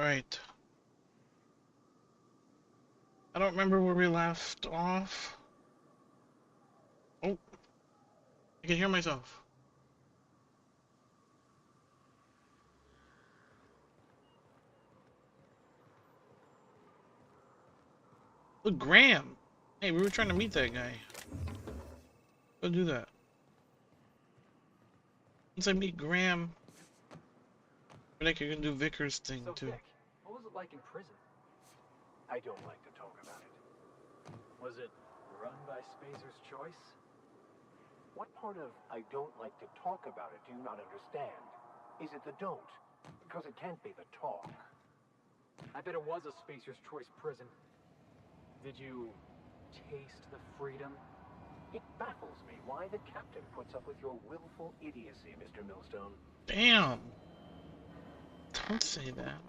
Alright. I don't remember where we left off. Oh, I can hear myself. Look, Graham. Hey, we were trying to meet that guy. Go do that. Once I meet Graham, I think you can do Vickers thing So, too. Vic, what was it like in prison? I don't like to talk about it. Was it run by Spacer's choice? What part of I don't like to talk about it do you not understand? Is it the don't? Because it can't be the talk. I bet it was a Spacer's choice prison. Did you taste the freedom? It baffles me why the captain puts up with your willful idiocy, Mr. Millstone. Damn. Don't say that.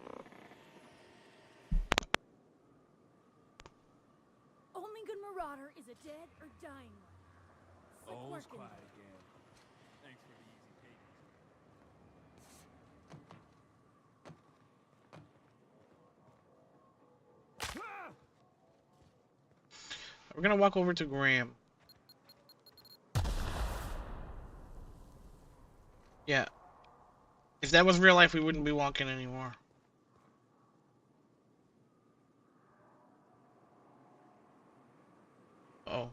Only good marauder is a dead or dying one. Slick All's working. quiet again. Thanks for the easy payment. We're gonna walk over to Graham. Yeah. If that was real life, we wouldn't be walking anymore. Oh.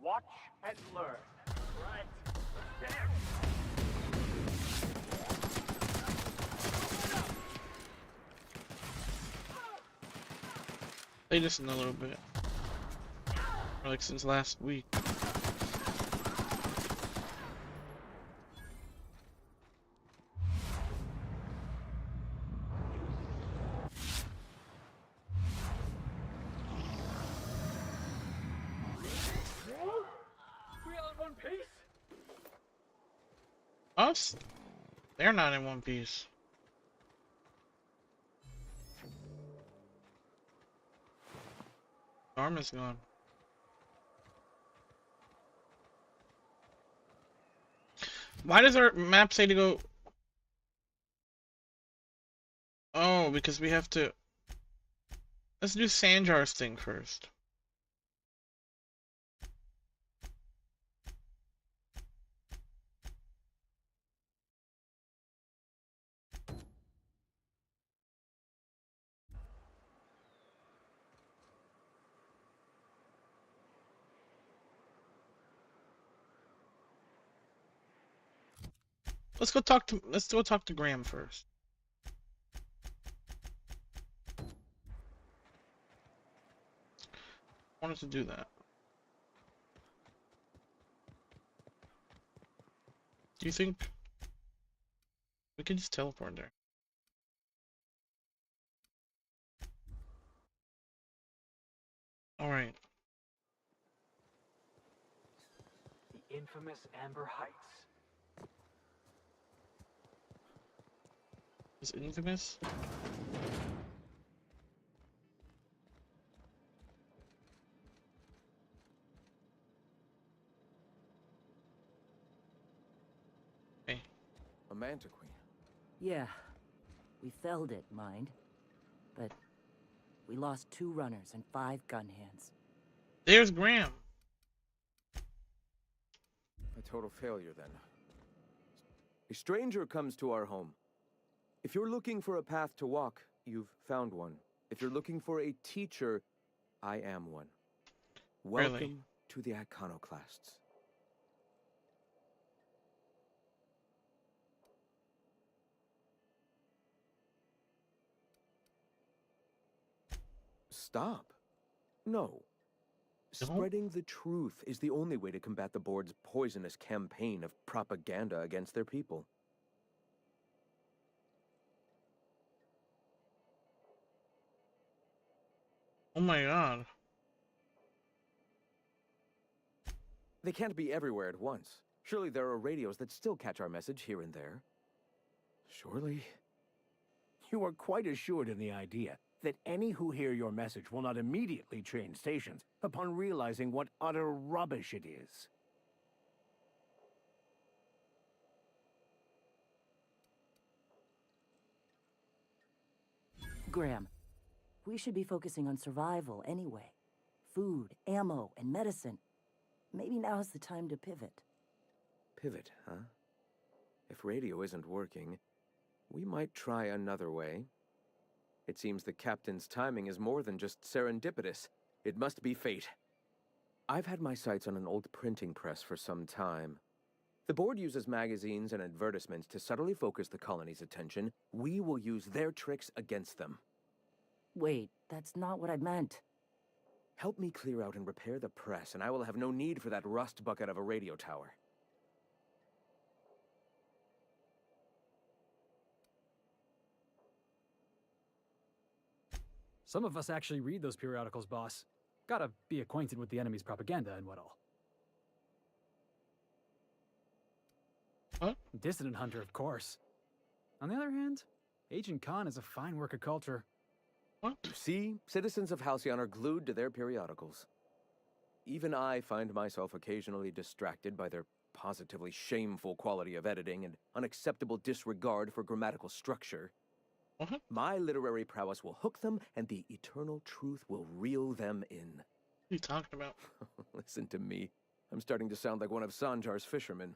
Watch and learn. Right. Damn. Play this in a little bit. Or like since last week. We all in one piece? Us? They're not in one piece. Arm is gone. Why does our map say to go? Oh, because we have to. Let's do Sanjar's thing first. Let's go talk to Graham first. I wanted to do that. Do you think we can just teleport there? Alright. The infamous Amber Heights. Is it infamous? Hey. A Manta Queen. Yeah, we felled it, mind. But we lost 2 runners and 5 gun hands. There's Graham. A total failure, then. A stranger comes to our home. If you're looking for a path to walk, you've found one. If you're looking for a teacher, I am one. Welcome Really? to the Iconoclasts. Stop. No. Spreading the truth is the only way to combat the board's poisonous campaign of propaganda against their people. Oh my god. They can't be everywhere at once. Surely there are radios that still catch our message here and there. Surely. You are quite assured in the idea that any who hear your message will not immediately change stations upon realizing what utter rubbish it is. Graham, we should be focusing on survival anyway. Food, ammo, and medicine. Maybe now's the time to pivot. Pivot, huh? If radio isn't working, we might try another way. It seems the captain's timing is more than just serendipitous. It must be fate. I've had my sights on an old printing press for some time. The board uses magazines and advertisements to subtly focus the colony's attention. We will use their tricks against them. Wait, that's not what I meant. Help me clear out and repair the press, and I will have no need for that rust bucket of a radio tower. Some of us actually read those periodicals, boss. Gotta be acquainted with the enemy's propaganda and what all. Huh? Dissident Hunter, of course. On the other hand, Agent Khan is a fine work of culture. What? See, citizens of Halcyon are glued to their periodicals. Even I find myself occasionally distracted by their positively shameful quality of editing and unacceptable disregard for grammatical structure. What? My literary prowess will hook them, and the eternal truth will reel them in. What are you talking about? Listen to me. I'm starting to sound like one of Sanjar's fishermen.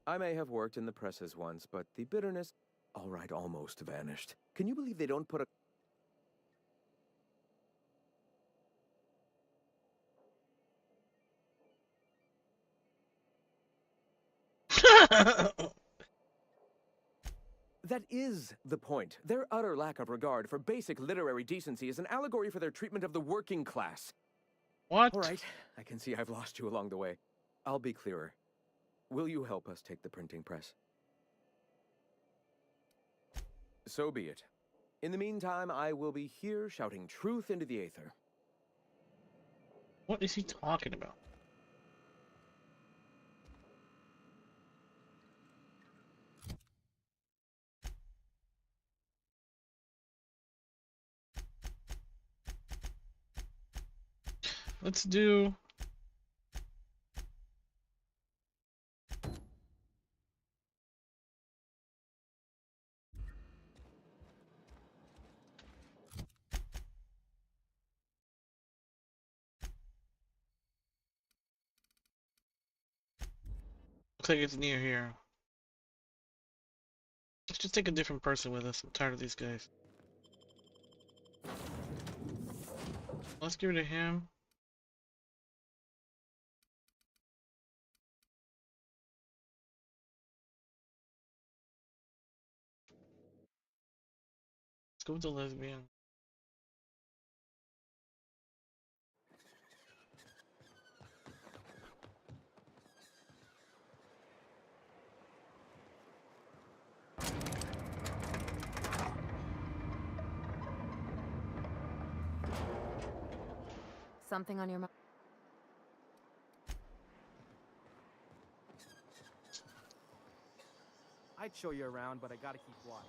I may have worked in the presses once, but the bitterness, all right, almost vanished. Can you believe they don't put a... That is the point. Their utter lack of regard for basic literary decency is an allegory for their treatment of the working class. What? All right, I can see I've lost you along the way. I'll be clearer. Will you help us take the printing press? So be it. In the meantime, I will be here shouting truth into the aether. What is he talking about? Let's do... Looks like it's near here. Let's just take a different person with us. I'm tired of these guys. Let's give it to him. Let's go with the lesbian. Something on your mind? I'd show you around, but I gotta keep watch.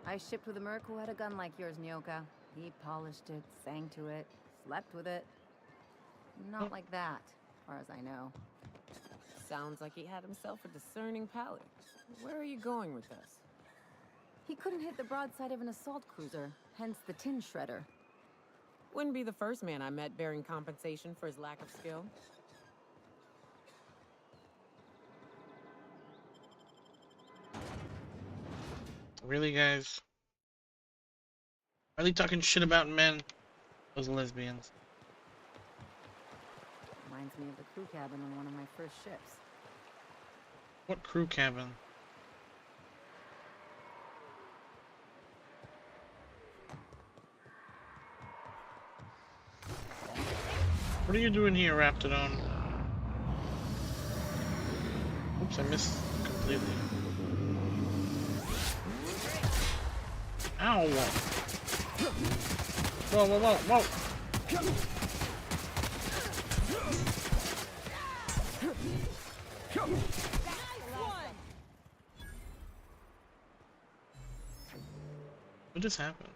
I shipped with a merc who had a gun like yours, Nyoka. He polished it, sang to it, slept with it. Not like that, as far as I know. Sounds like he had himself a discerning palate. Where are you going with this? He couldn't hit the broadside of an assault cruiser, hence the tin shredder. Wouldn't be the first man I met bearing compensation for his lack of skill. Really, guys? Are they talking shit about men? Those lesbians. Reminds me of the crew cabin on one of my first ships. What crew cabin? What are you doing here, Raptidon? Oops, I missed completely. Ow! Whoa, whoa, whoa, whoa! What just happened?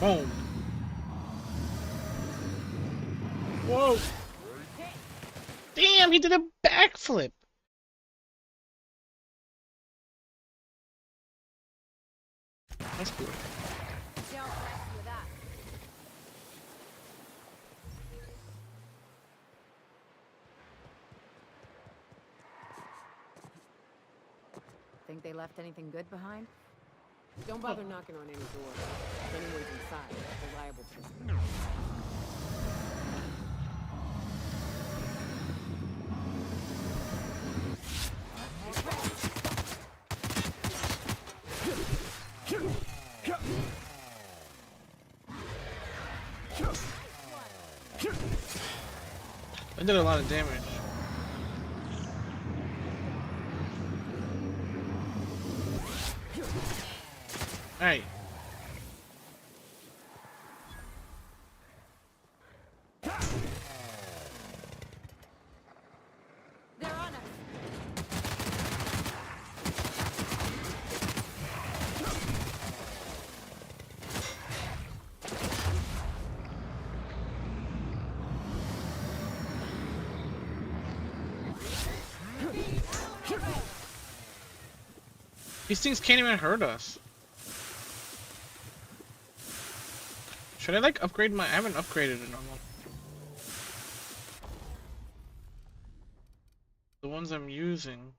Boom! Whoa! Damn, he did a backflip! That's cool. Don't mess with that. Think they left anything good behind? Don't bother knocking on any door. If anyone's inside, they're liable to this. I did a lot of damage. Alright. They're on us. These things can't even hurt us. Should I like upgrade my? I haven't upgraded it normal. The ones I'm using.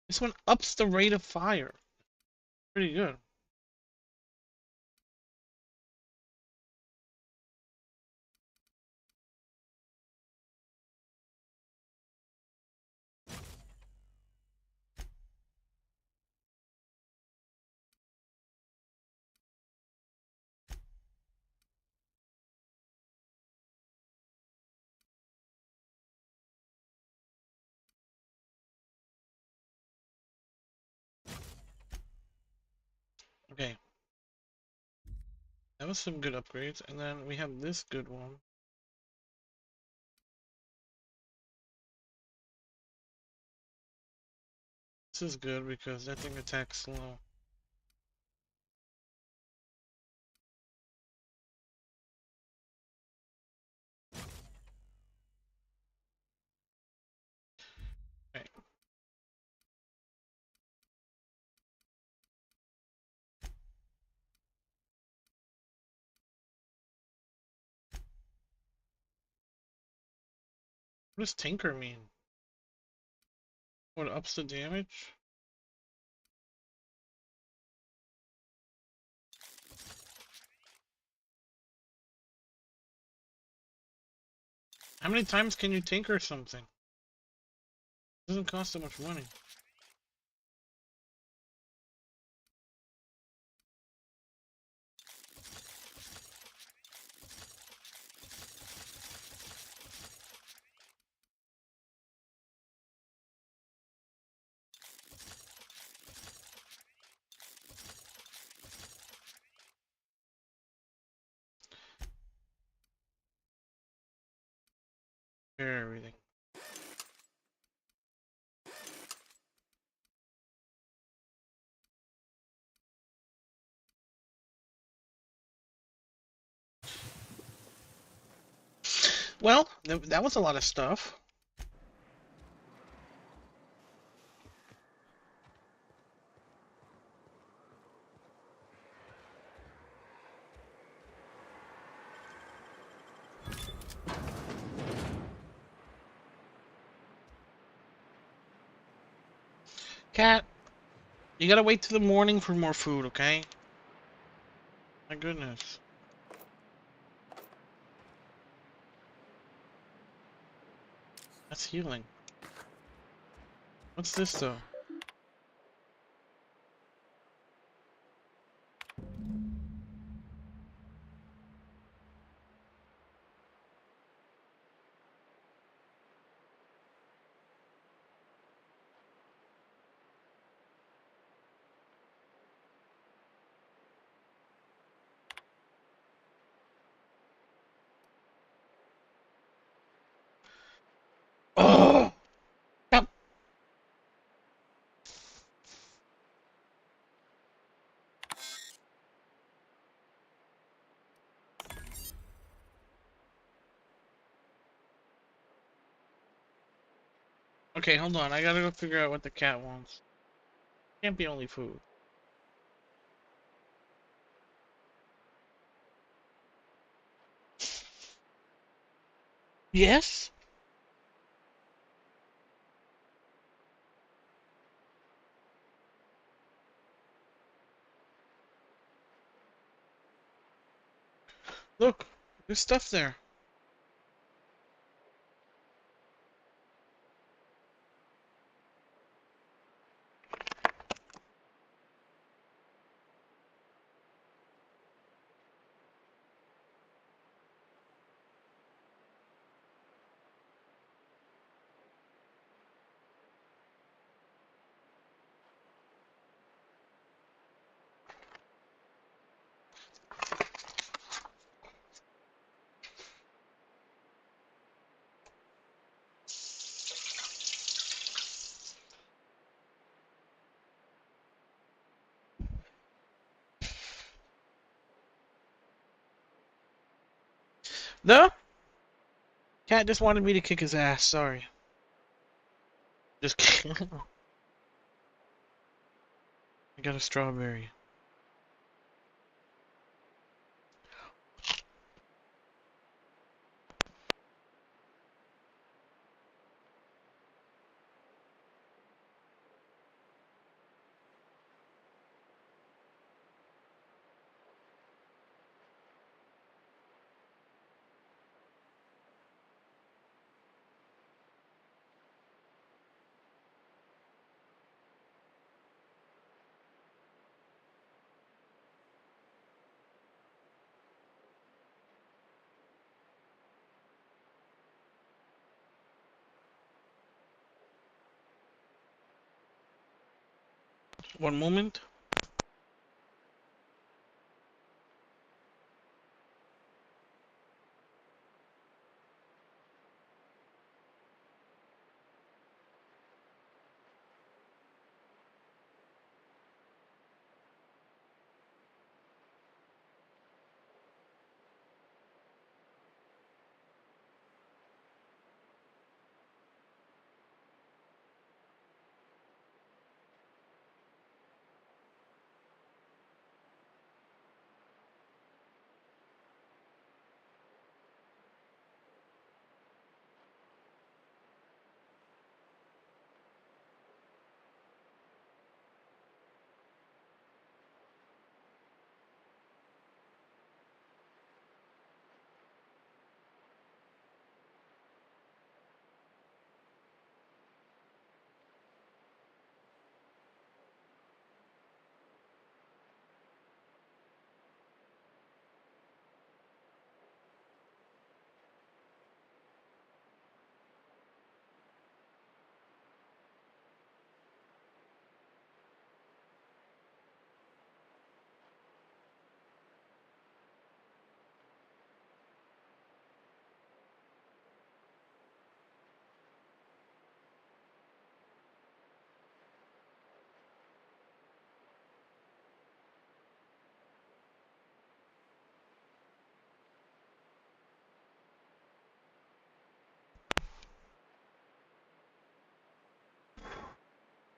This one ups the rate of fire. Pretty good. Okay. That was some good upgrades, and then we have this good one. This is good because that thing attacks slow. Okay. What does Tinker mean? What ups the damage? How many times can you tinker something? It doesn't cost that much money. Repair everything. Well, that was a lot of stuff. Cat, you gotta wait till the morning for more food, okay? My goodness. That's healing. What's this though? Oh! Stop. Okay, hold on. I gotta go figure out what the cat wants. Can't be only food. Yes? Look, there's stuff there. No? Cat just wanted me to kick his ass, sorry. Just kidding. I got a strawberry. One moment.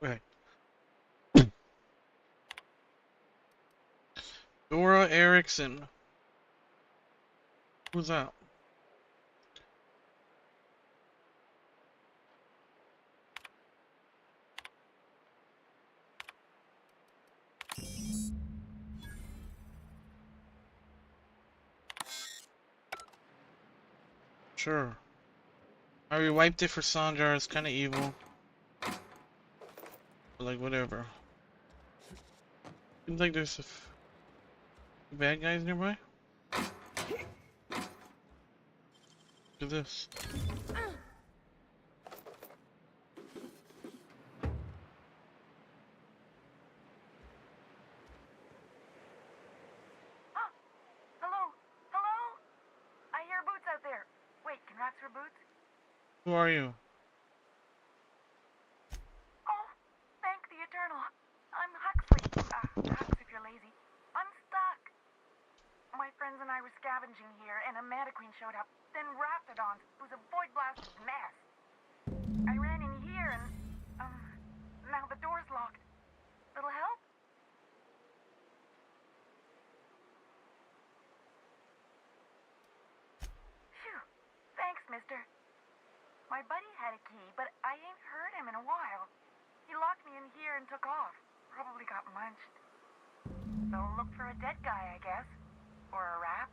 Right. Dora Erickson. Who's that? Sure. I rewiped it for Sanjar. It's kind of evil. But like, whatever. Seems like there's bad guys nearby. Look at this. Who are you? Oh, thank the Eternal. I'm Huxley. Hux if you're lazy. I'm stuck. My friends and I were scavenging here, and a Manta Queen showed up. Then Raptidons, who's a void-blasted mess. I ran in here, and, now the door's locked. Little help? Phew. Thanks, mister. My buddy had a key, but I ain't heard him in a while. He locked me in here and took off. Probably got munched. So look for a dead guy, I guess. Or a rat.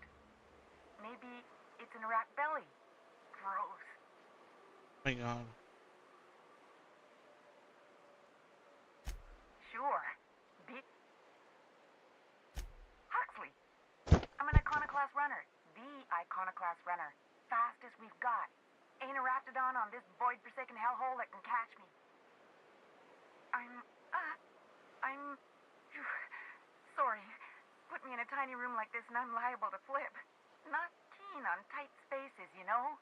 Maybe it's in a rat belly. Gross. Oh my god. Sure. Huxley. I'm an Iconoclast runner. The Iconoclast runner. Fastest we've got. Ain't a Raptidon on this void-forsaken hellhole that can catch me. I'm... Sorry. Put me in a tiny room like this and I'm liable to flip. Not keen on tight spaces, you know?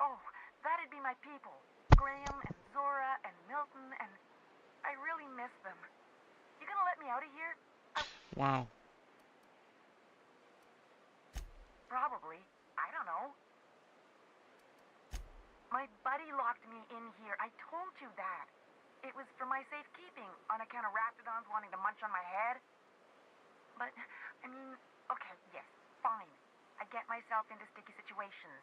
Oh, that'd be my people. Graham and Zora and Milton and... I really miss them. You gonna let me out of here? Wow. Probably. I don't know. My buddy locked me in here. I told you that. It was for my safekeeping, on account of Raptidons wanting to munch on my head. But, I mean, okay, yes, fine. I get myself into sticky situations.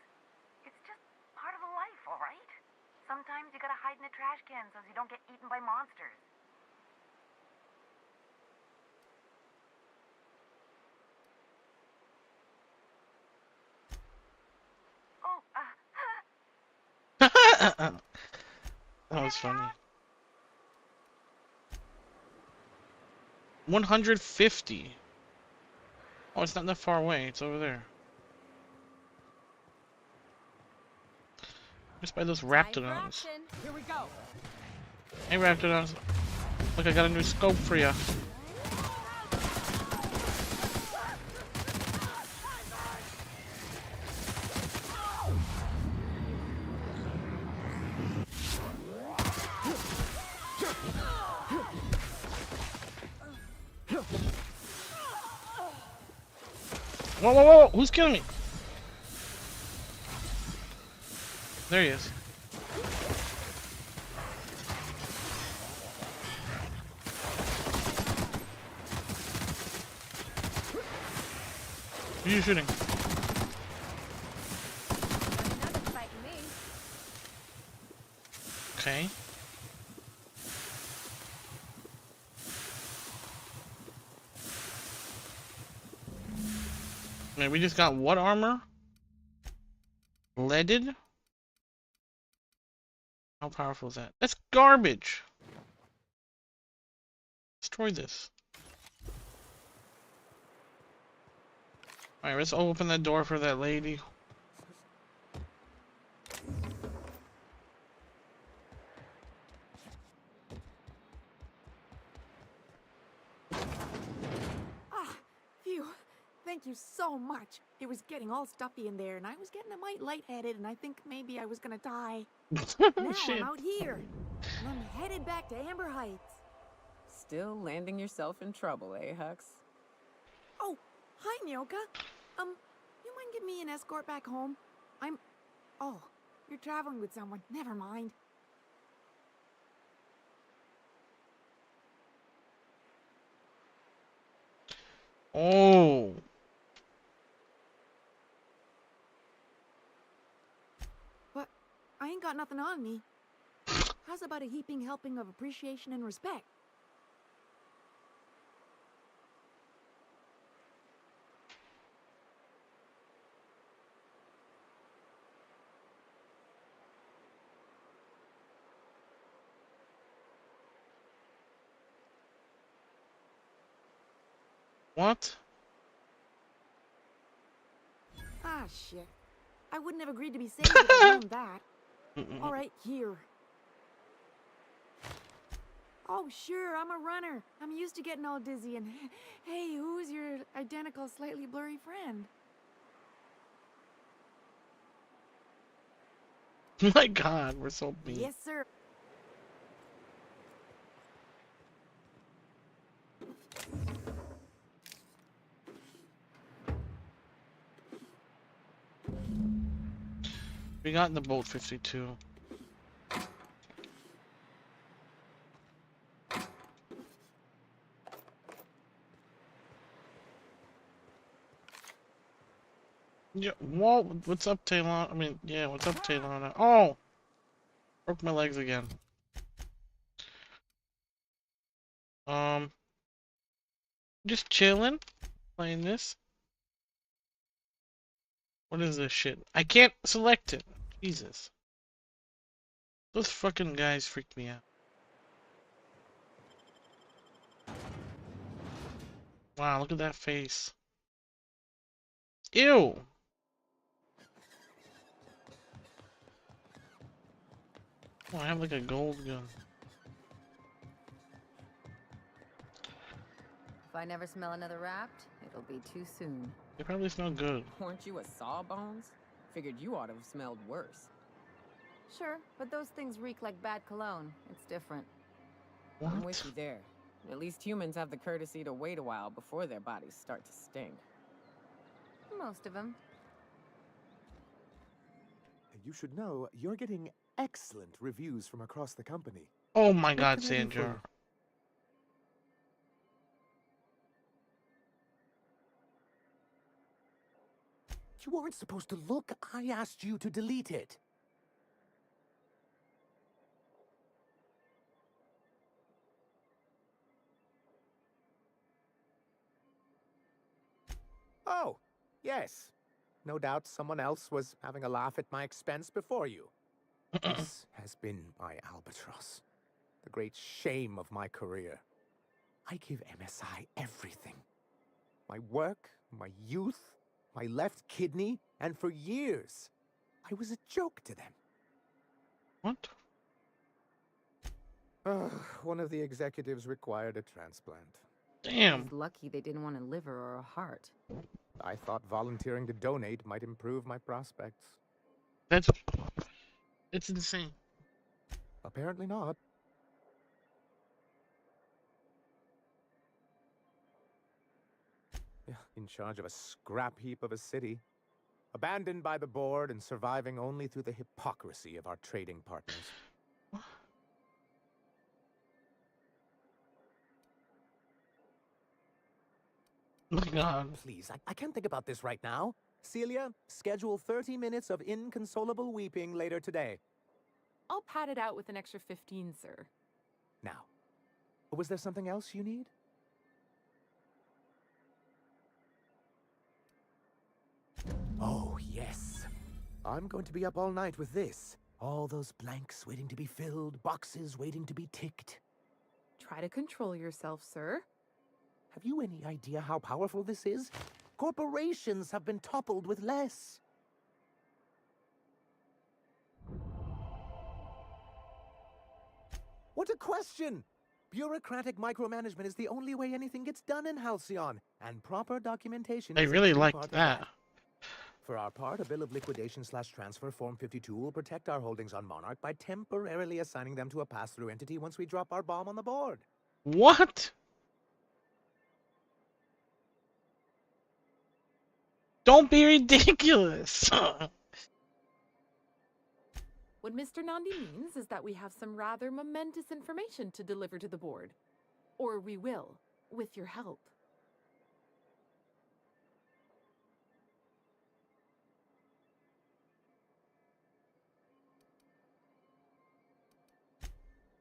It's just part of the life, all right? Sometimes you gotta hide in a trash can so you don't get eaten by monsters. That was funny. 150. Oh, it's not that far away. It's over there. Just by those Raptidons. Here we go. Hey, Raptidons. Look, I got a new scope for you. Whoa, whoa, whoa! Who's killing me? There he is. Who are you shooting? Okay. Man, we just got what armor? Leaded? How powerful is that? That's garbage! Destroy this. Alright, let's open that door for that lady. Phew. Thank you so much. It was getting all stuffy in there, and I was getting a mite lightheaded, and I think maybe I was gonna die. Now Shit. I'm out here, and I'm headed back to Amber Heights. Still landing yourself in trouble, eh, Hux? Oh, hi, Nyoka. You mind giving me an escort back home? Oh, you're traveling with someone. Never mind. Oh. But I ain't got nothing on me. How's about a heaping helping of appreciation and respect? What? Ah, shit. I wouldn't have agreed to be saved if I'd known that. All right, here. Oh, sure, I'm a runner. I'm used to getting all dizzy and... Hey, who's your identical, slightly blurry friend? My God, we're so mean. Yes, sir. We got in the boat 52. Yeah, whoa, what's up, Talon? I mean, yeah, what's up, Talon? Oh! Broke my legs again. Just chilling, playing this. What is this shit? I can't select it. Jesus. Those fucking guys freak me out. Wow, look at that face. Ew! Oh, I have like a gold gun. If I never smell another raft, it'll be too soon. They probably smell good. Weren't you a Sawbones? Figured you ought to have smelled worse. Sure, but those things reek like bad cologne. It's different. I'm with you there. At least humans have the courtesy to wait a while before their bodies start to stink. Most of them. You should know you're getting excellent reviews from across the company. Oh my What God, can I do for Sandra. you? You weren't supposed to look. I asked you to delete it. Oh, yes. No doubt someone else was having a laugh at my expense before you. This has been my albatross. The great shame of my career. I give MSI everything. My work, my youth, my left kidney, and for years, I was a joke to them. What? One of the executives required a transplant. Damn. He's lucky they didn't want a liver or a heart. I thought volunteering to donate might improve my prospects. It's insane. Apparently not. Yeah, in charge of a scrap heap of a city. Abandoned by the board and surviving only through the hypocrisy of our trading partners. My God. Please, I can't think about this right now. Celia, schedule 30 minutes of inconsolable weeping later today. I'll pad it out with an extra 15, sir. Now, was there something else you need? Oh, yes. I'm going to be up all night with this. All those blanks waiting to be filled, boxes waiting to be ticked. Try to control yourself, sir. Have you any idea how powerful this is? Corporations have been toppled with less. What a question! Bureaucratic micromanagement is the only way anything gets done in Halcyon, and proper documentation I is a really key liked part of that. For our part, a bill of liquidation/transfer Form 52 will protect our holdings on Monarch by temporarily assigning them to a pass-through entity once we drop our bomb on the board. What? Don't be ridiculous. What Mr. Nandi means is that we have some rather momentous information to deliver to the board. Or we will, with your help.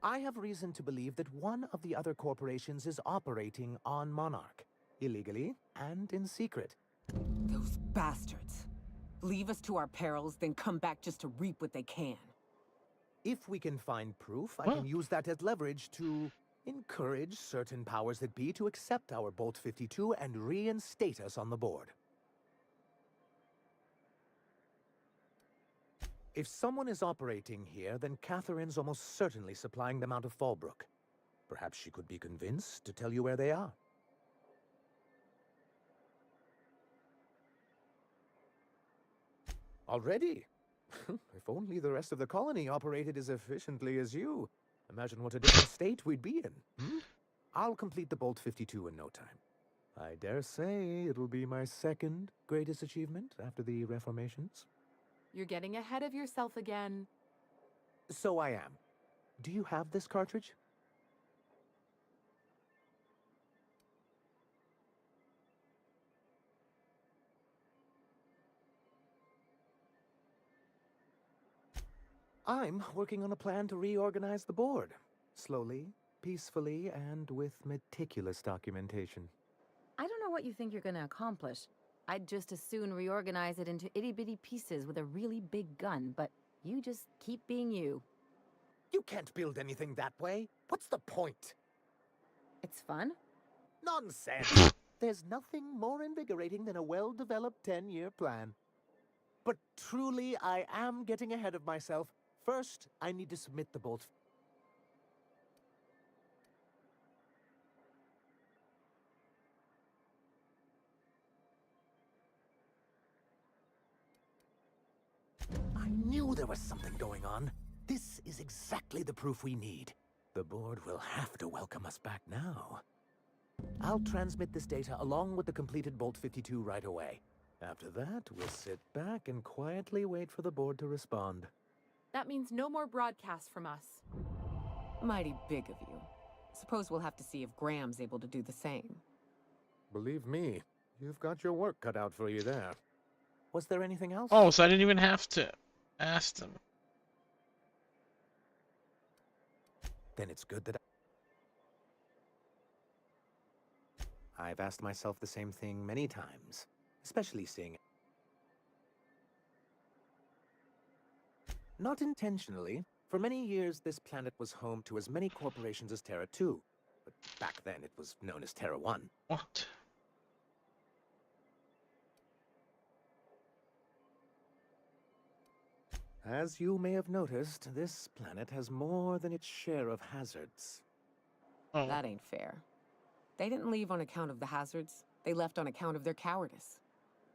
I have reason to believe that one of the other corporations is operating on Monarch, illegally and in secret. Those bastards. Leave us to our perils, then come back just to reap what they can. If we can find proof, I can use that as leverage to Encourage certain powers that be to accept our Bolt 52 and reinstate us on the board. If someone is operating here, then Catherine's almost certainly supplying them out of Fallbrook. Perhaps she could be convinced to tell you where they are. Already? If only the rest of the colony operated as efficiently as you. Imagine what a different state we'd be in. Hmm? I'll complete the Bolt 52 in no time. I dare say it'll be my second greatest achievement after the reformations. You're getting ahead of yourself again. So I am. Do you have this cartridge? I'm working on a plan to reorganize the board. Slowly, peacefully, and with meticulous documentation. I don't know what you think you're gonna accomplish. I'd just as soon reorganize it into itty-bitty pieces with a really big gun, but you just keep being you. You can't build anything that way. What's the point? It's fun. Nonsense! There's nothing more invigorating than a well-developed 10-year plan. But truly, I am getting ahead of myself. First, I need to submit the Bolt. I knew there was something going on. This is exactly the proof we need. The board will have to welcome us back now. I'll transmit this data along with the completed Bolt 52 right away. After that, we'll sit back and quietly wait for the board to respond. That means no more broadcasts from us. Mighty big of you. Suppose we'll have to see if Graham's able to do the same. Believe me, you've got your work cut out for you there. Was there anything else? Oh, so I didn't even have to ask them. Then it's good that I've asked myself the same thing many times, especially seeing it. Not intentionally. For many years, this planet was home to as many corporations as Terra 2. But back then, it was known as Terra 1. What? As you may have noticed, this planet has more than its share of hazards. Oh. That ain't fair. They didn't leave on account of the hazards. They left on account of their cowardice.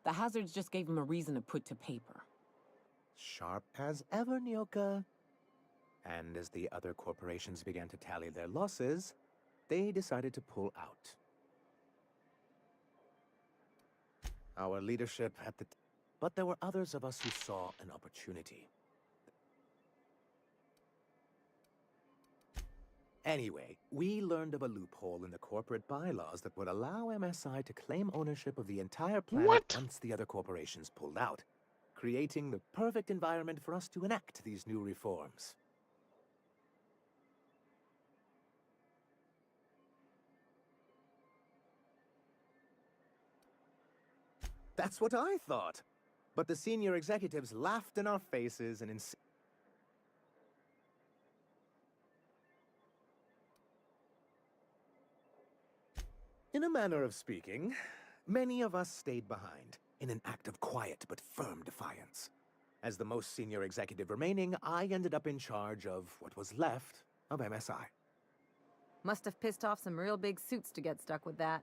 The hazards just gave them a reason to put to paper. Sharp as ever, Nyoka. And as the other corporations began to tally their losses, they decided to pull out. Our leadership at the... But there were others of us who saw an opportunity. Anyway, we learned of a loophole in the corporate bylaws that would allow MSI to claim ownership of the entire planet once the other corporations pulled out, creating the perfect environment for us to enact these new reforms. That's what I thought. But the senior executives laughed in our faces and insisted. In a manner of speaking, many of us stayed behind, in an act of quiet but firm defiance. As the most senior executive remaining, I ended up in charge of what was left of MSI. Must have pissed off some real big suits to get stuck with that.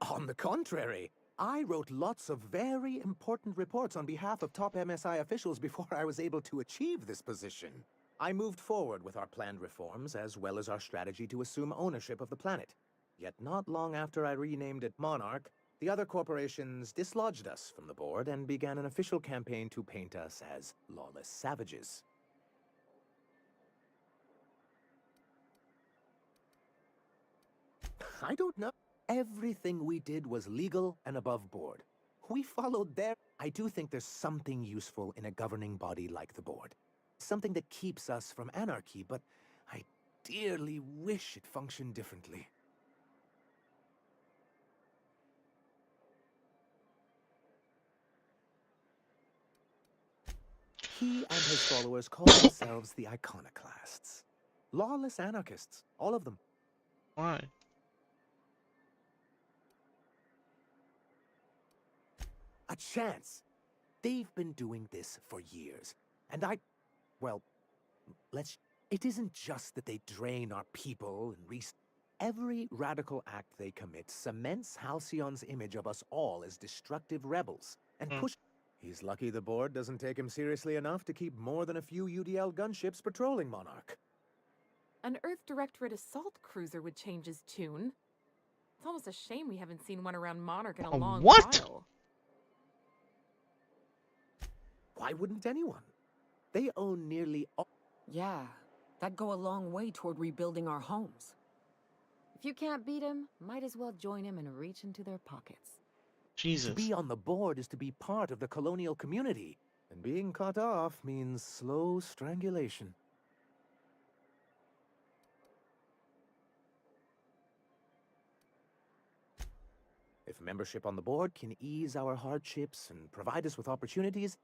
On the contrary, I wrote lots of very important reports on behalf of top MSI officials before I was able to achieve this position. I moved forward with our planned reforms, as well as our strategy to assume ownership of the planet. Yet not long after I renamed it Monarch, the other corporations dislodged us from the board and began an official campaign to paint us as lawless savages. I don't know. Everything we did was legal and above board. We followed their... I do think there's something useful in a governing body like the board. Something that keeps us from anarchy, but I dearly wish it functioned differently. He and his followers call themselves the Iconoclasts. Lawless anarchists, all of them. Why? A chance. They've been doing this for years. And well, it isn't just that they drain our people and every radical act they commit cements Halcyon's image of us all as destructive rebels and push. He's lucky the board doesn't take him seriously enough to keep more than a few UDL gunships patrolling Monarch. An Earth Directorate assault cruiser would change his tune. It's almost a shame we haven't seen one around Monarch in a long while. Why wouldn't anyone? They own nearly all. Yeah, that'd go a long way toward rebuilding our homes. If you can't beat him, might as well join him and reach into their pockets. Jesus. To be on the board is to be part of the colonial community, and being cut off means slow strangulation. If membership on the board can ease our hardships and provide us with opportunities,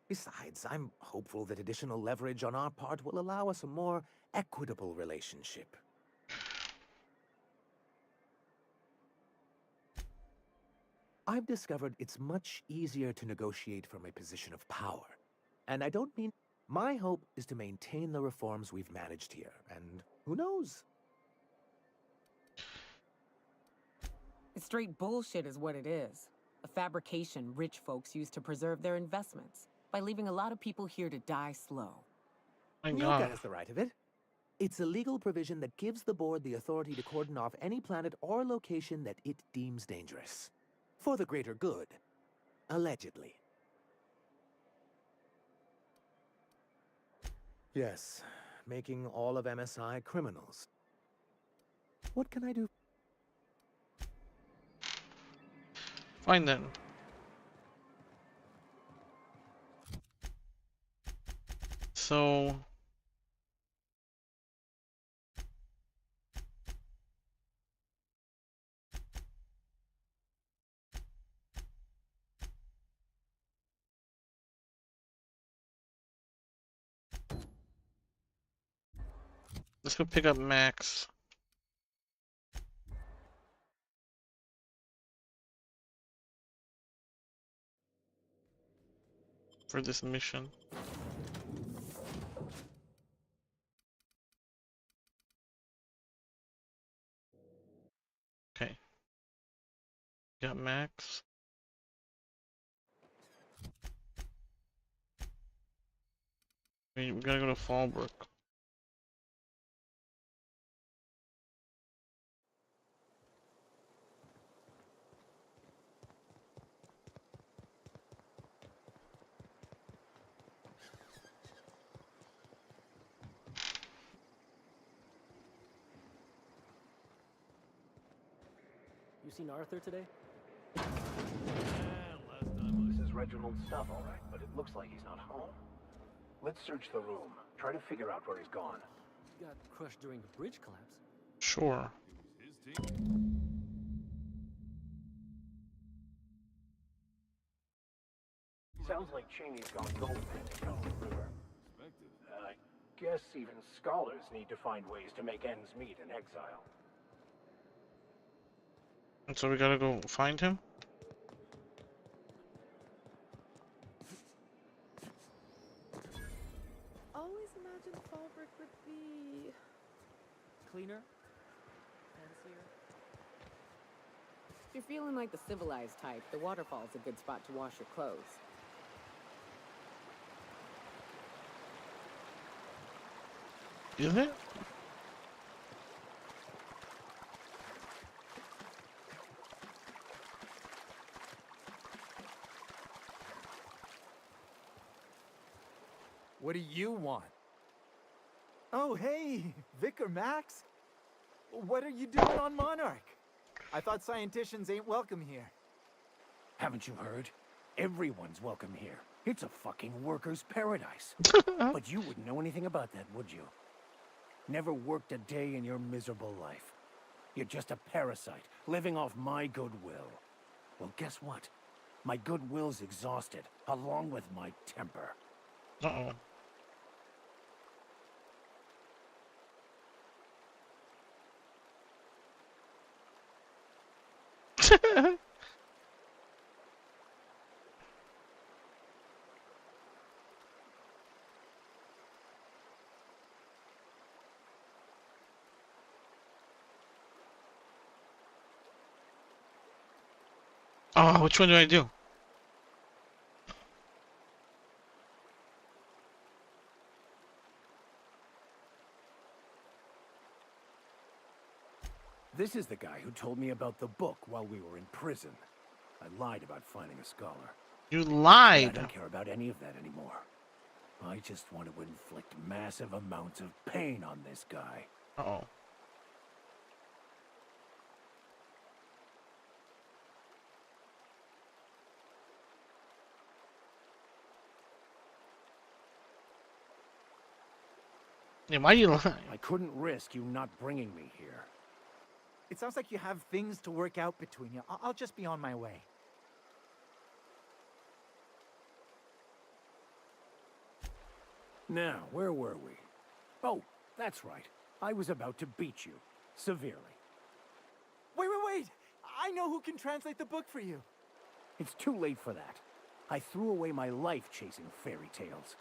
besides, I'm hopeful that additional leverage on our part will allow us a more equitable relationship. I've discovered it's much easier to negotiate from a position of power. And I don't mean... My hope is to maintain the reforms we've managed here, and who knows? It's straight bullshit is what it is. A fabrication rich folks use to preserve their investments by leaving a lot of people here to die slow. Nyoka has the right of it. It's a legal provision that gives the board the authority to cordon off any planet or location that it deems dangerous. For the greater good. Allegedly. Yes, making all of MSI criminals. What can I do? Fine then. So... let's go pick up Max. For this mission. Okay. Got Max. We gotta go to Fallbrook. You seen Arthur today? This is Reginald's stuff, all right, but it looks like he's not home. Let's search the room. Try to figure out where he's gone. He got crushed during the bridge collapse. Sure. Sounds like Cheney's gone gold digging on the river. I guess even scholars need to find ways to make ends meet in exile. And so we gotta go find him? Always imagined Fallbrook would be Cleaner? Fancier? If you're feeling like the civilized type, the waterfall's a good spot to wash your clothes. Is it? What do you want? Oh, hey, Vicar Max. What are you doing on Monarch? I thought scienticians ain't welcome here. Haven't you heard? Everyone's welcome here. It's a fucking worker's paradise. But you wouldn't know anything about that, would you? Never worked a day in your miserable life. You're just a parasite, living off my goodwill. Well, guess what? My goodwill's exhausted, along with my temper. Uh-oh. Oh, which one do I do? This is the guy who told me about the book while we were in prison. I lied about finding a scholar. You But I lied. don't care about any of that anymore. I just want to inflict massive amounts of pain on this guy. Uh-oh. Yeah, why are you lying? I couldn't risk you not bringing me here. It sounds like you have things to work out between you. I'll just be on my way. Now, where were we? Oh, that's right. I was about to beat you. Severely. Wait! I know who can translate the book for you. It's too late for that. I threw away my life chasing fairy tales.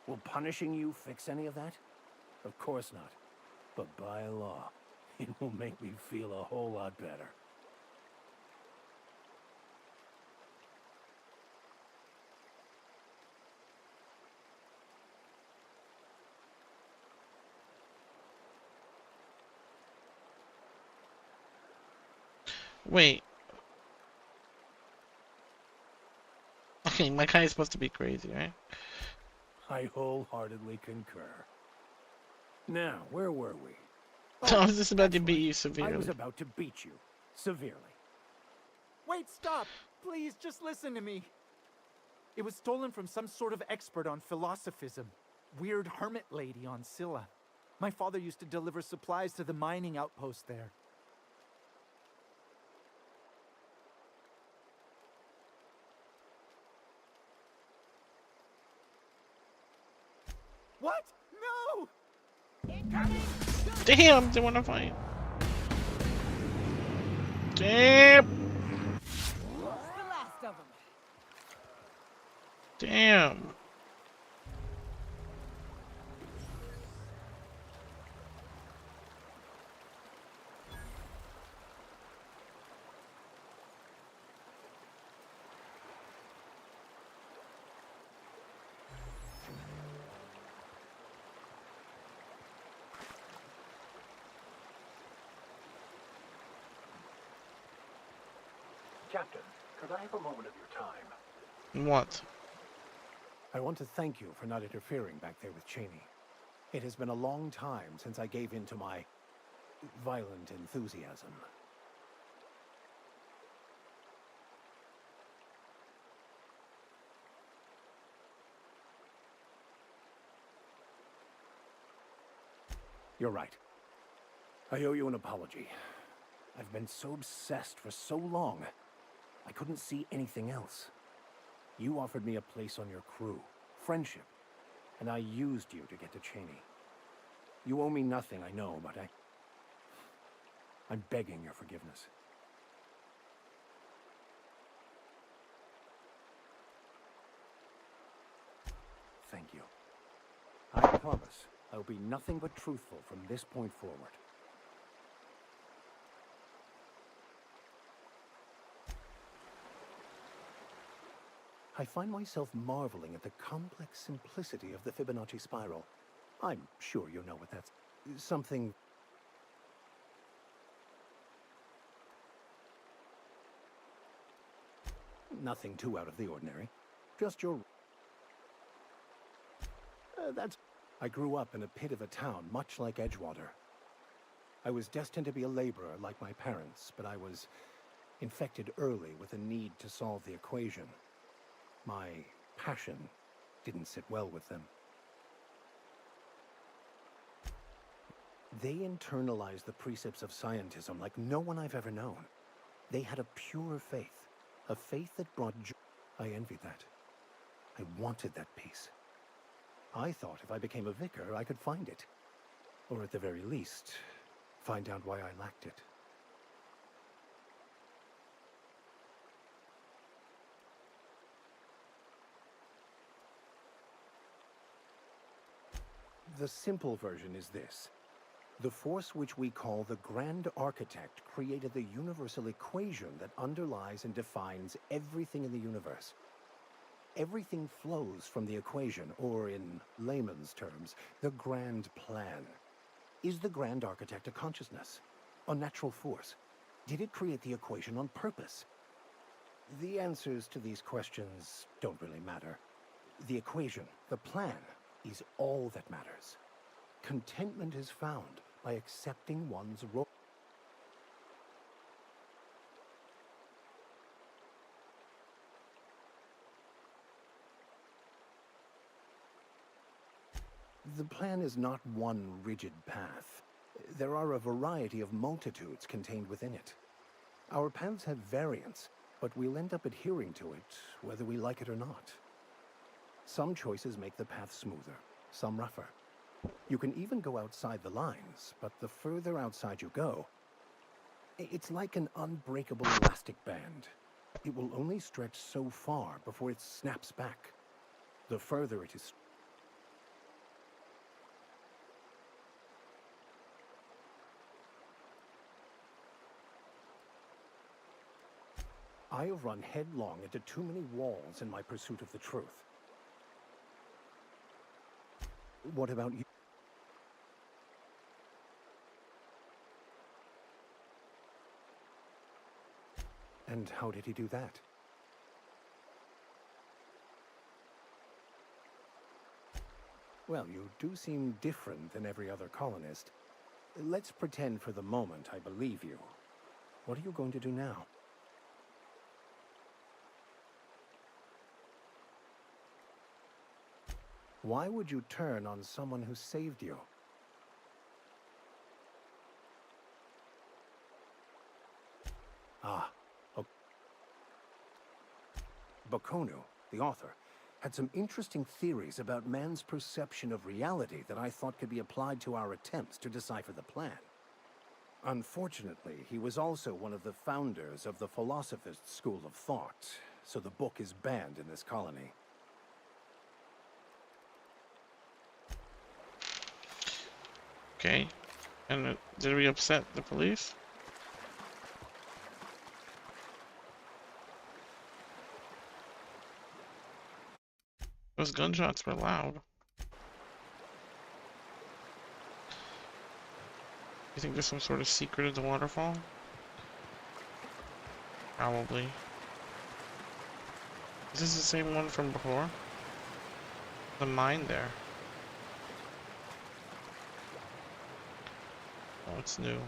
Will punishing you fix any of that? Of course not. But by law, it will make me feel a whole lot better. Wait. Okay, my guy is supposed to be crazy, right? I wholeheartedly concur. Now, where were we? I was just about to beat you I severely. was about to beat you. Severely. Wait, stop! Please, just listen to me. It was stolen from some sort of expert on philosophism. Weird hermit lady on Scylla. My father used to deliver supplies to the mining outpost there. What? No! Damn, they want to fight. Damn. The last of them. Damn. Captain, could I have a moment of your time? What? I want to thank you for not interfering back there with Cheney. It has been a long time since I gave in to my violent enthusiasm. You're right. I owe you an apology. I've been so obsessed for so long, I couldn't see anything else. You offered me a place on your crew, friendship, and I used you to get to Cheney. You owe me nothing, I know, but I'm begging your forgiveness. Thank you. I promise I will be nothing but truthful from this point forward. I find myself marveling at the complex simplicity of the Fibonacci spiral. I'm sure you know what that's... something... Nothing too out of the ordinary. Just your... that's... I grew up in a pit of a town, much like Edgewater. I was destined to be a laborer like my parents, but I was infected early with a need to solve the equation. My passion didn't sit well with them. They internalized the precepts of scientism like no one I've ever known. They had a pure faith, a faith that brought joy. I envied that. I wanted that peace. I thought if I became a vicar, I could find it. Or at the very least, find out why I lacked it. The simple version is this. The force which we call the Grand Architect created the universal equation that underlies and defines everything in the universe. Everything flows from the equation, or in layman's terms, the grand plan. Is the Grand Architect a consciousness? A natural force? Did it create the equation on purpose? The answers to these questions don't really matter. The equation, the plan, is all that matters. Contentment is found by accepting one's role. The plan is not one rigid path. There are a variety of multitudes contained within it. Our paths have variance, but we'll end up adhering to it, whether we like it or not. Some choices make the path smoother, some rougher. You can even go outside the lines, but the further outside you go, it's like an unbreakable elastic band. It will only stretch so far before it snaps back. The further it is... I have run headlong into too many walls in my pursuit of the truth. What about you? And how did he do that? Well, you do seem different than every other colonist. Let's pretend for the moment I believe you. What are you going to do now? Why would you turn on someone who saved you? Ah, Bakonu, the author, had some interesting theories about man's perception of reality that I thought could be applied to our attempts to decipher the plan. Unfortunately, he was also one of the founders of the Philosophist school of thought, so the book is banned in this colony. Okay. And did we upset the police? Those gunshots were loud. You think there's some sort of secret at the waterfall? Probably. Is this the same one from before? The mine there. Oh, it's new.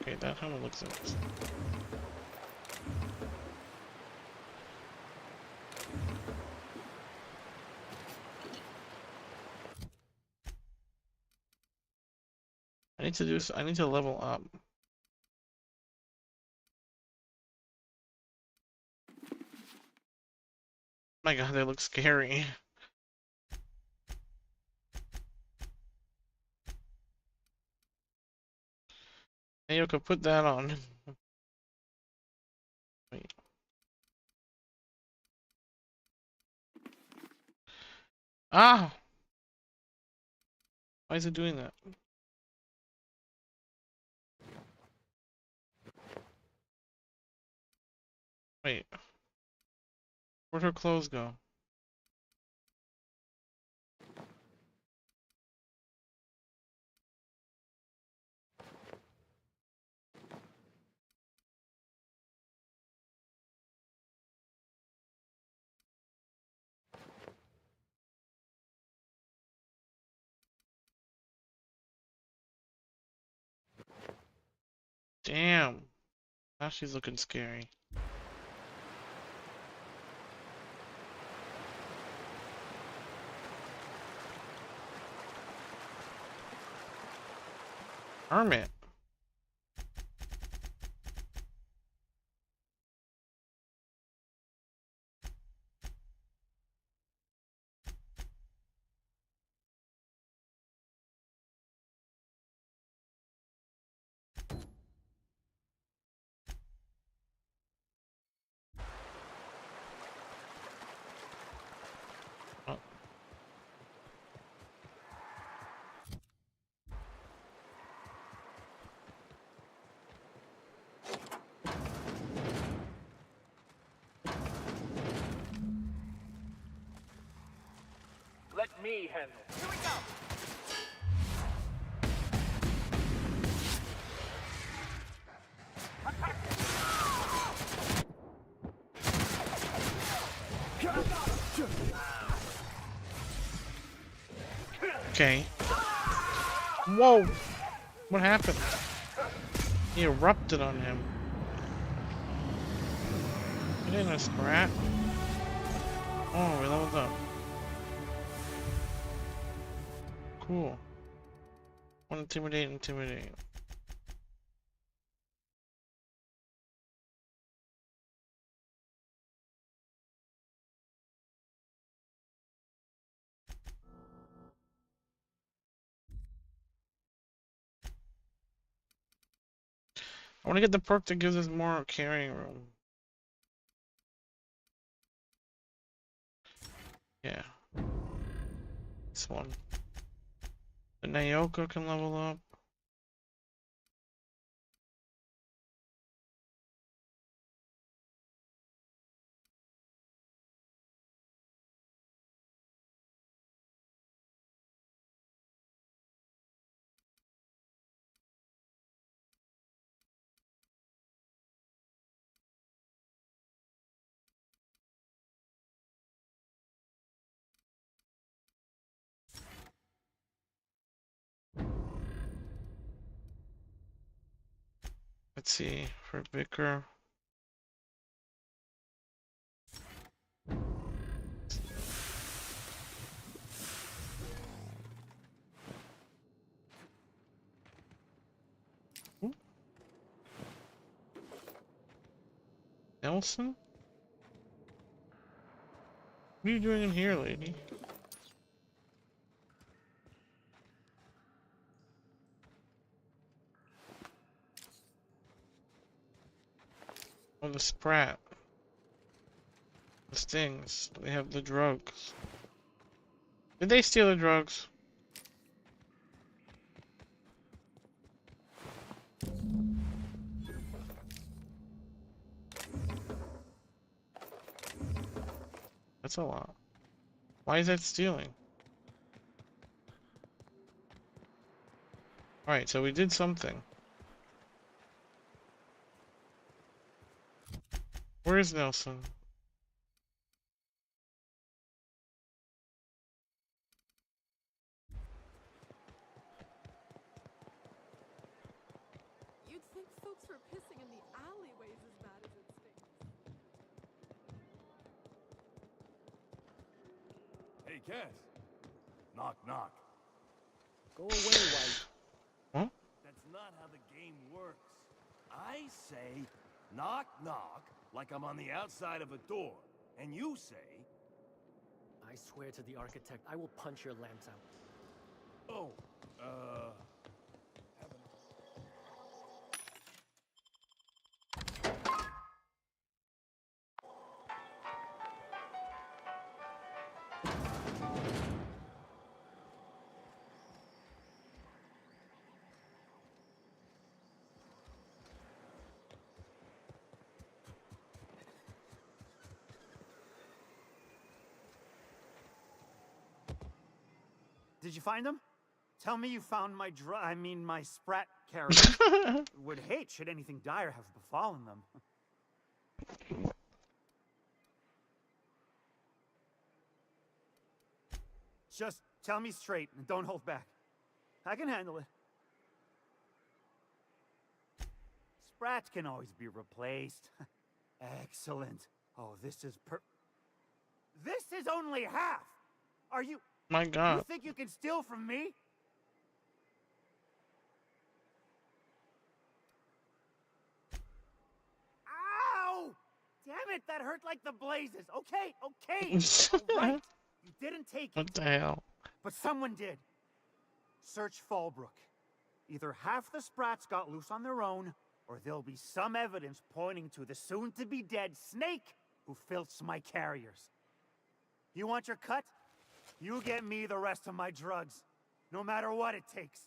Okay, that helmet looks interesting. I need to level up. My god, they look scary. Hey, Yoko, put that on. Wait. Ah! Why is it doing that? Wait. Where'd her clothes go? Damn. Now she's looking scary. Hermit. me handle it. Here we go! Okay. Whoa! What happened? He erupted on him. It ain't a scrap. Oh, we leveled up. Cool. One intimidate, intimidate. I want to get the perk that gives us more carrying room. Yeah. This one. The Naoka can level up. Let's see, for Vicar. Nelson? What are you doing in here, lady? Oh, the Sprat. The Stings. They have the drugs. Did they steal the drugs? That's a lot. Why is that stealing? Alright, so we did something. Where is Nelson? You'd think folks were pissing in the alleyways as bad as it stinks. Hey, Cass. Knock, knock. Go away, White. Huh? That's not how the game works. I say, knock, knock, like I'm on the outside of a door. And you say... I swear to the architect, I will punch your lamps out. Oh, Did you find them? Tell me you found my my Sprat carrier. Would hate should anything dire have befallen them. Just tell me straight and don't hold back. I can handle it. Sprats can always be replaced. Excellent. Oh, this is This is only half! Are you... My God. You think you can steal from me? Ow! Damn it, that hurt like the blazes. Okay, okay. All right. You didn't take it. What the hell? But someone did. Search Fallbrook. Either half the Sprats got loose on their own, or there'll be some evidence pointing to the soon-to-be-dead Snake who filched my carriers. You want your cut? You get me the rest of my drugs, no matter what it takes.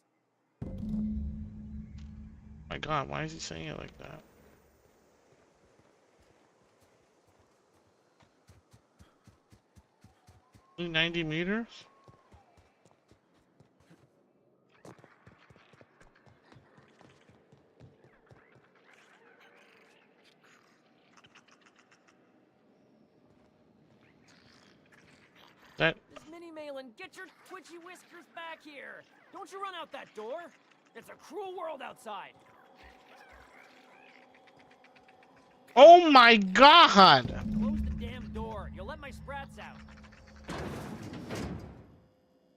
My God, why is he saying it like that? Only 90 meters? Get your twitchy whiskers back here! Don't you run out that door! It's a cruel world outside! Oh my god! Close the damn door. You'll let my sprats out.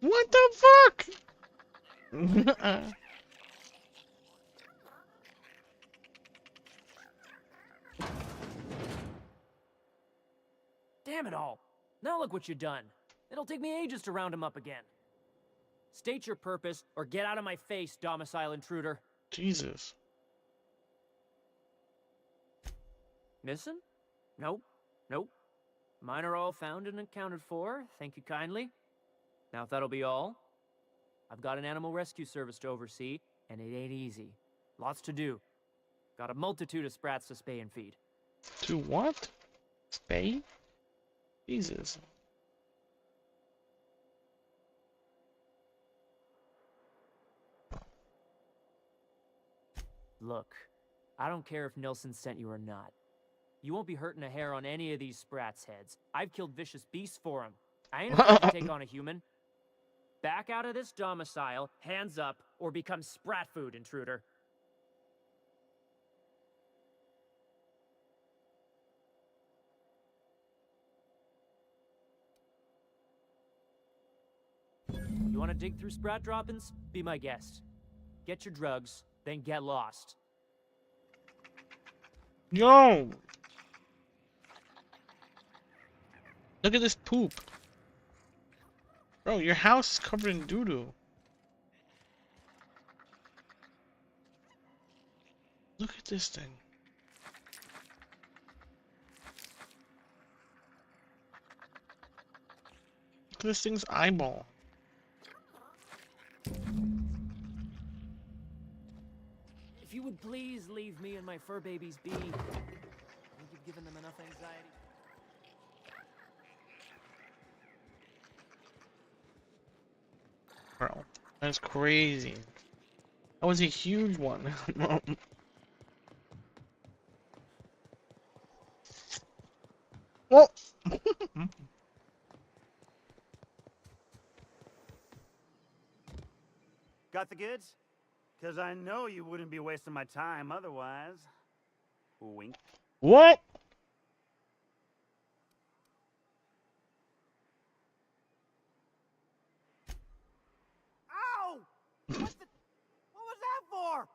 What the fuck? Damn it all. Now look what you've done. It'll take me ages to round him up again. State your purpose, or get out of my face, domicile intruder. Jesus. Missing? Nope. Nope. Mine are all found and accounted for. Thank you kindly. Now if that'll be all, I've got an animal rescue service to oversee, and it ain't easy. Lots to do. Got a multitude of sprats to spay and feed. To what? Spay? Jesus. Look, I don't care if Nelson sent you or not. You won't be hurting a hair on any of these sprats' heads. I've killed vicious beasts for them. I ain't afraid to take on a human. Back out of this domicile, hands up, or become sprat food, intruder. You want to dig through sprat droppings? Be my guest. Get your drugs, then get lost. Yo! Look at this poop. Bro, your house is covered in doo-doo. Look at this thing. Look at this thing's eyeball. If you would please leave me and my fur babies be. I think you've given them enough anxiety. Bro, that's crazy. That was a huge one. Well, Got the goods? Because I know you wouldn't be wasting my time otherwise. Wink. What? Ow! What was that for?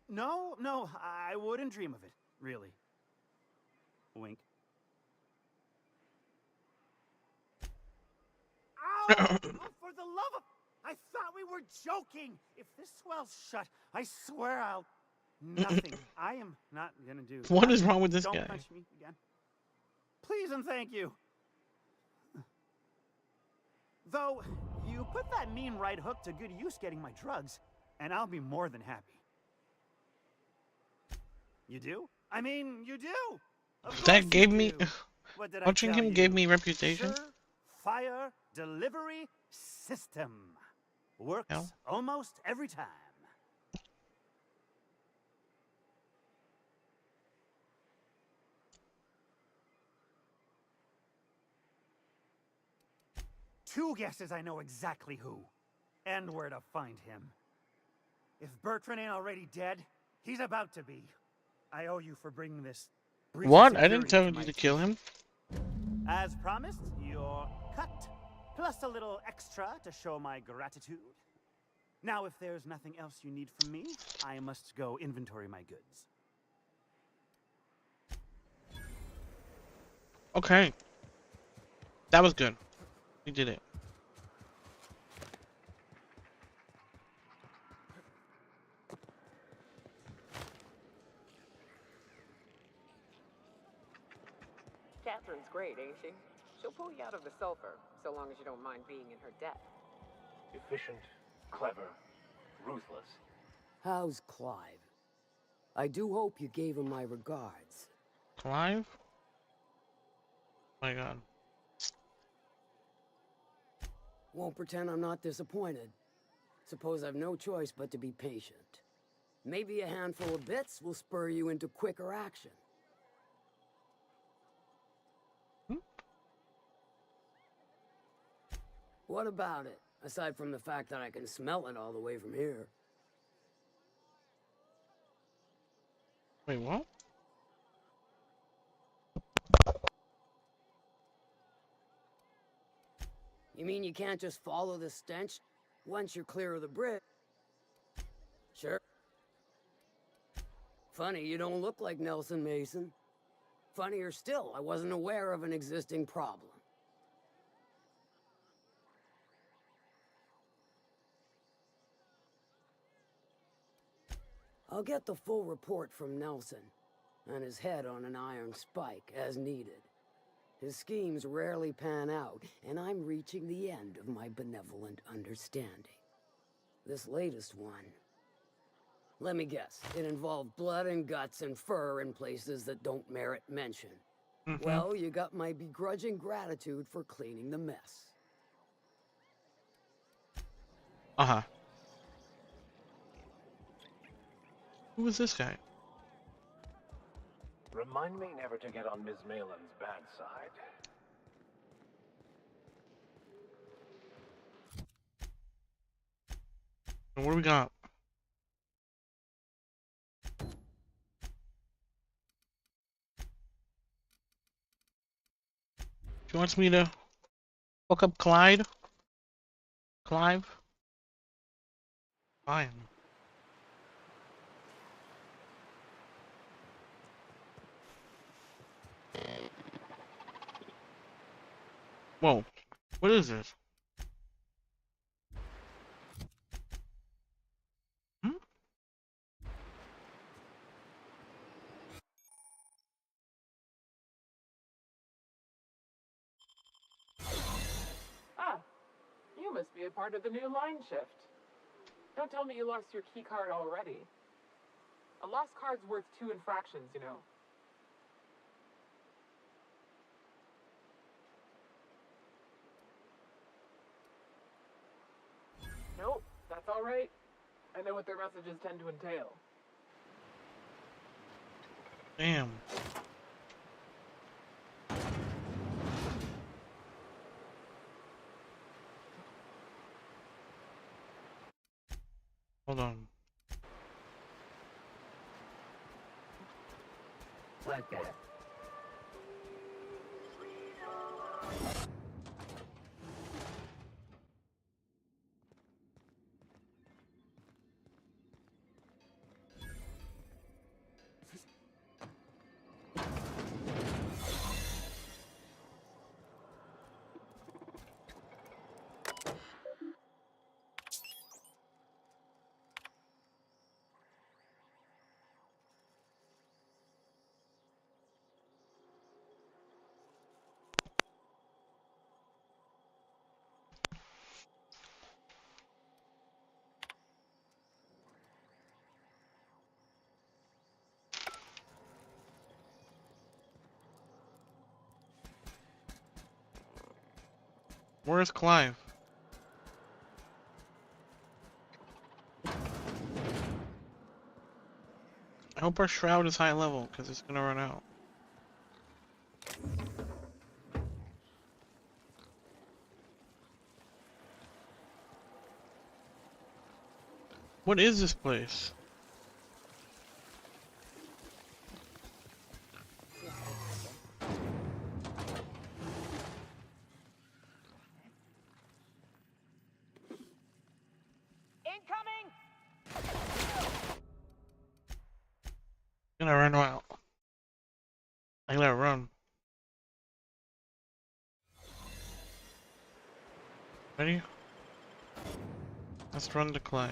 No, I wouldn't dream of it, really. Wink. Ow! Oh, for the love of... I thought we were joking! If this swells shut, I swear I'll... Nothing. I am not gonna do... What is wrong with this Don't guy? punch me again. Please and thank you. Though, you put that mean right hook to good use getting my drugs, and I'll be more than happy. You do? I mean, you do! Of course That you gave me... do. What did I Watching tell him you? gave me reputation. Fire delivery system. Works Hell. almost every time. Two guesses I know exactly who. And where to find him. If Bertrand ain't already dead, he's about to be. I owe you for bringing this. breach of What? I didn't security tell to you my to kill him. As promised, you're cut. Plus a little extra to show my gratitude. Now, if there's nothing else you need from me, I must go inventory my goods. Okay. That was good. We did it. Catherine's great, ain't she? She'll pull you out of the sulfur, so long as you don't mind being in her debt. Efficient, clever, ruthless. How's Clive? I do hope you gave him my regards. Clive? My god. Won't pretend I'm not disappointed. Suppose I've no choice but to be patient. Maybe a handful of bits will spur you into quicker action. What about it? Aside from the fact that I can smell it all the way from here. Wait, what? You mean you can't just follow the stench once you're clear of the bridge? Sure. Funny, you don't look like Nelson Mason. Funnier still, I wasn't aware of an existing problem. I'll get the full report from Nelson, and his head on an iron spike as needed. His schemes rarely pan out, and I'm reaching the end of my benevolent understanding. This latest one... Let me guess, it involved blood and guts and fur in places that don't merit mention. Well, you got my begrudging gratitude for cleaning the mess. Uh-huh. Who is this guy? Remind me never to get on Ms. Malin's bad side. And what do we got? She wants me to hook up Clive? Fine. Whoa. What is this? Ah, you must be a part of the new line shift. Don't tell me you lost your key card already. A lost card's worth 2 infractions, you know. Nope, that's all right. I know what their messages tend to entail. Damn. Hold on. Like that. Where's Clive? I hope our shroud is high level, because it's gonna run out. What is this place? I'm gonna run out. I gotta run. Ready? Let's run to Clive.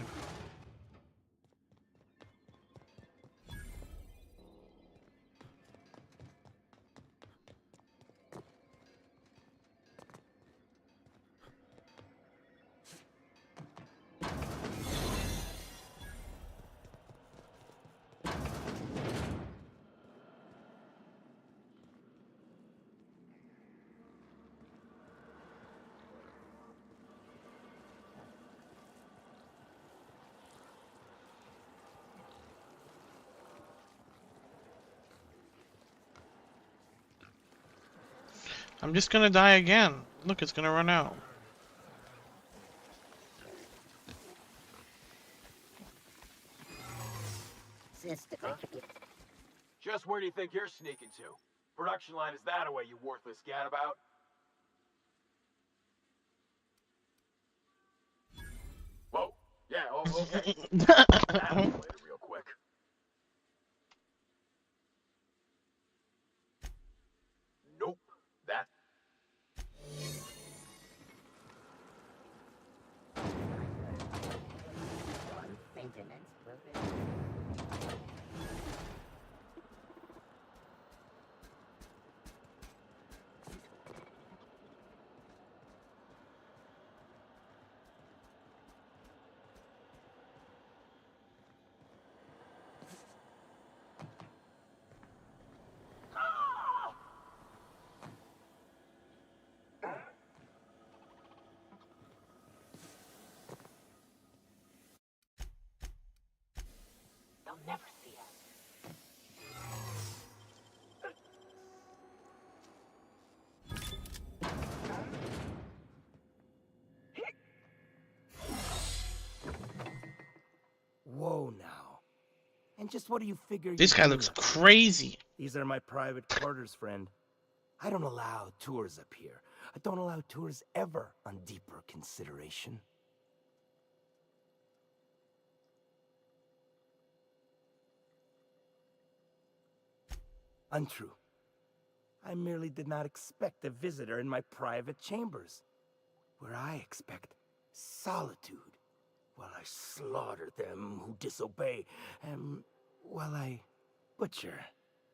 I'm just gonna die again. Look, it's gonna run out. Just where do you think you're sneaking to? Production line is that away, you worthless gadabout? Whoa. Yeah, okay. That escalated real quick. Nope. That. They'll never see us. Whoa now. And just what do you figure This you're guy doing looks up here? crazy. These are my private quarters, friend. I don't allow tours up here. I don't allow tours ever on deeper consideration. Untrue. I merely did not expect a visitor in my private chambers, where I expect solitude, while I slaughter them who disobey, and while I butcher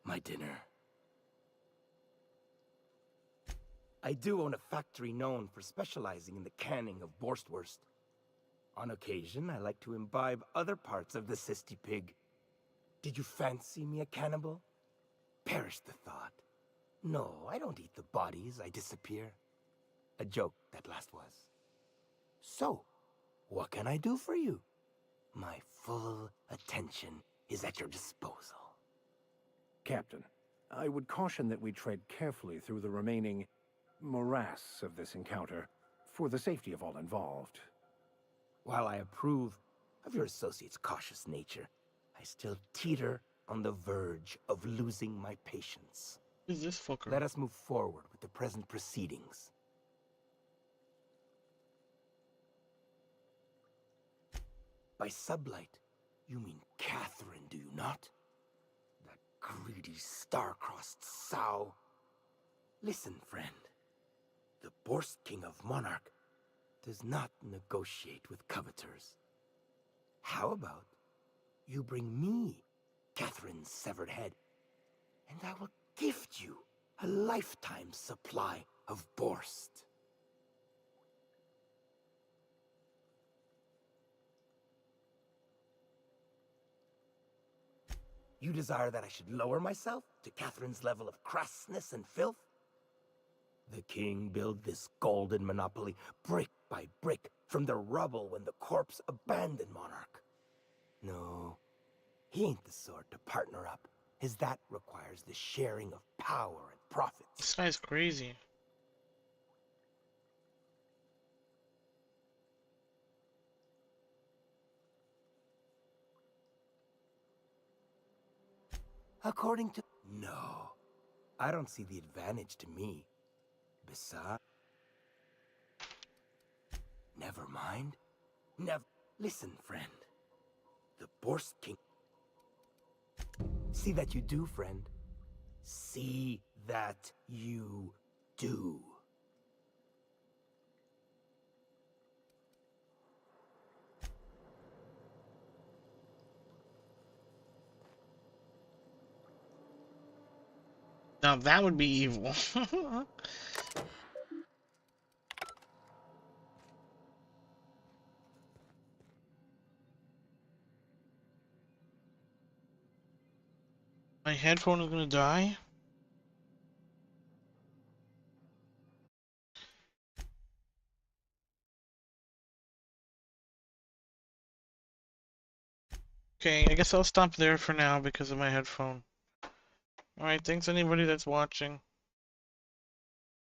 my dinner. I do own a factory known for specializing in the canning of Borstwurst. On occasion, I like to imbibe other parts of the cysty pig. Did you fancy me a cannibal? Perish the thought. No, I don't eat the bodies, I disappear. A joke, that last was. So, what can I do for you? My full attention is at your disposal. Captain, I would caution that we tread carefully through the remaining morass of this encounter, for the safety of all involved. While I approve of your associate's cautious nature, I still teeter on the verge of losing my patience. Who's this fucker? Let us move forward with the present proceedings. By sublight, you mean Catherine, do you not? That greedy, star-crossed sow. Listen, friend. The Borst King of Monarch does not negotiate with coveters. How about you bring me Catherine's severed head, and I will gift you a lifetime supply of Borst. You desire that I should lower myself to Catherine's level of crassness and filth? The king built this golden monopoly brick by brick from the rubble when the corpse abandoned Monarch. No, he ain't the sort to partner up, as that requires the sharing of power and profits. This guy's crazy. According to... No, I don't see the advantage to me. Besides... Never mind. Never... Listen, friend. The Borst King... See that you do, friend. See that you do. Now that would be evil. My headphone is gonna die? Okay, I guess I'll stop there for now because of my headphone. Alright, thanks anybody that's watching.